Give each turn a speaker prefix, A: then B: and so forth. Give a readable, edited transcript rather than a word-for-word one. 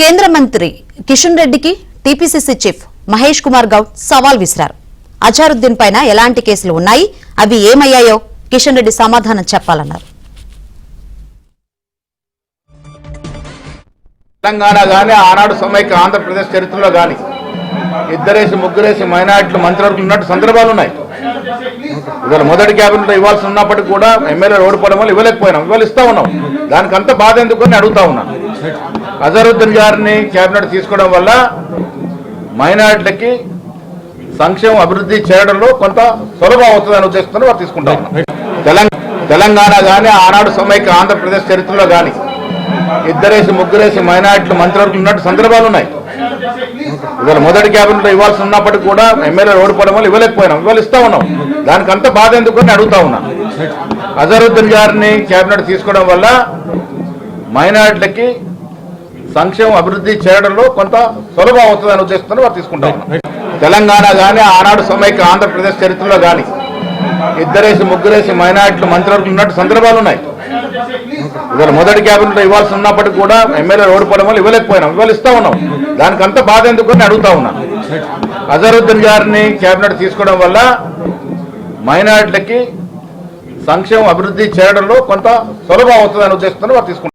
A: కేంద్ర మంత్రి కిషన్ రెడ్డికి టీపీసీసీ చీఫ్ మహేష్ కుమార్ గౌడ్ సవాల్ విసిరారు. అజారుద్దీన్ పైన ఎలాంటి కేసులు ఉన్నాయి, అవి ఏమయ్యాయో కిషన్ రెడ్డి సమాధానం చెప్పాలన్నారు.
B: తెలంగాణ గానీ ఆనాడు సమైక్య ఆంధ్రప్రదేశ్ చరిత్రలో గానీ ఇద్దరేసి ముగ్గురేసి మైనార్టీలు మంత్రివర్గం ఉన్నట్టు సందర్భాలు ఉన్నాయి. ఇవాళ మొదటి క్యాబినెట్ ఇవ్వాల్సి ఉన్నప్పటికీ కూడా ఎమ్మెల్యేలు ఓడిపోవడం వల్ల ఇవ్వలేకపోయినాం, ఇవాళ ఇస్తా ఉన్నాం. దానికి అంత బాధ ఎందుకు అని అడుగుతా ఉన్నాను. అజరుద్దీన్ గారిని క్యాబినెట్ తీసుకోవడం వల్ల మైనార్టీలకి సంక్షేమ అభివృద్ధి చేయడంలో కొంత సులభం అవుతుందని ఉద్దేశంతో వారు తీసుకుంటా ఉన్నాం. తెలంగాణ గానీ ఆనాడు సమైక్య ఆంధ్రప్రదేశ్ చరిత్రలో గానీ ఇద్దరేసి ముగ్గురేసి మైనార్టీలు మంత్రివర్గం ఉన్నట్టు సందర్భాలు ఉన్నాయి. ఇవాళ మొదటి క్యాబినెట్ ఇవ్వాల్సి ఉన్నప్పటికీ కూడా ఎమ్మెల్యేలు ఓడిపోవడం వల్ల ఇవ్వలేకపోయినాం, ఇవాళ ఇస్తా ఉన్నాం. దానికి అంత బాధ ఎందుకు అని అడుగుతా ఉన్నాను. అజరుద్దీన్ గారిని క్యాబినెట్ తీసుకోవడం వల్ల మైనార్టీలకి సంక్షేమ అభివృద్ధి చేయడంలో కొంత సులభం అవుతుందని ఉద్దేశంతో వారు తీసుకుంటా ఉన్నాం. తెలంగాణ గానీ ఆనాడు సమైక్య ఆంధ్రప్రదేశ్ చరిత్రలో గానీ ఇద్దరేసి ముగ్గురేసి మైనార్టీలు మంత్రివర్గం ఉన్నట్టు సందర్భాలు ఉన్నాయి. ఇవాళ మొదటి క్యాబినెట్ ఇవ్వాల్సి ఉన్నప్పటికీ కూడా ఎమ్మెల్యేలు ఓడిపోవడం వల్ల ఇవ్వలేకపోయినాం, ఇవాళ ఇస్తా ఉన్నాం. దానికి అంత బాధ ఎందుకు అని అడుగుతా ఉన్నాను. అజరుద్దీన్ గారిని క్యాబినెట్ తీసుకోవడం వల్ల మైనార్టీలకి సంక్షేమ అభివృద్ధి చేయడంలో కొంత సులభం అవుతుందని ఉద్దేశంతో వారు తీసుకుంటాం.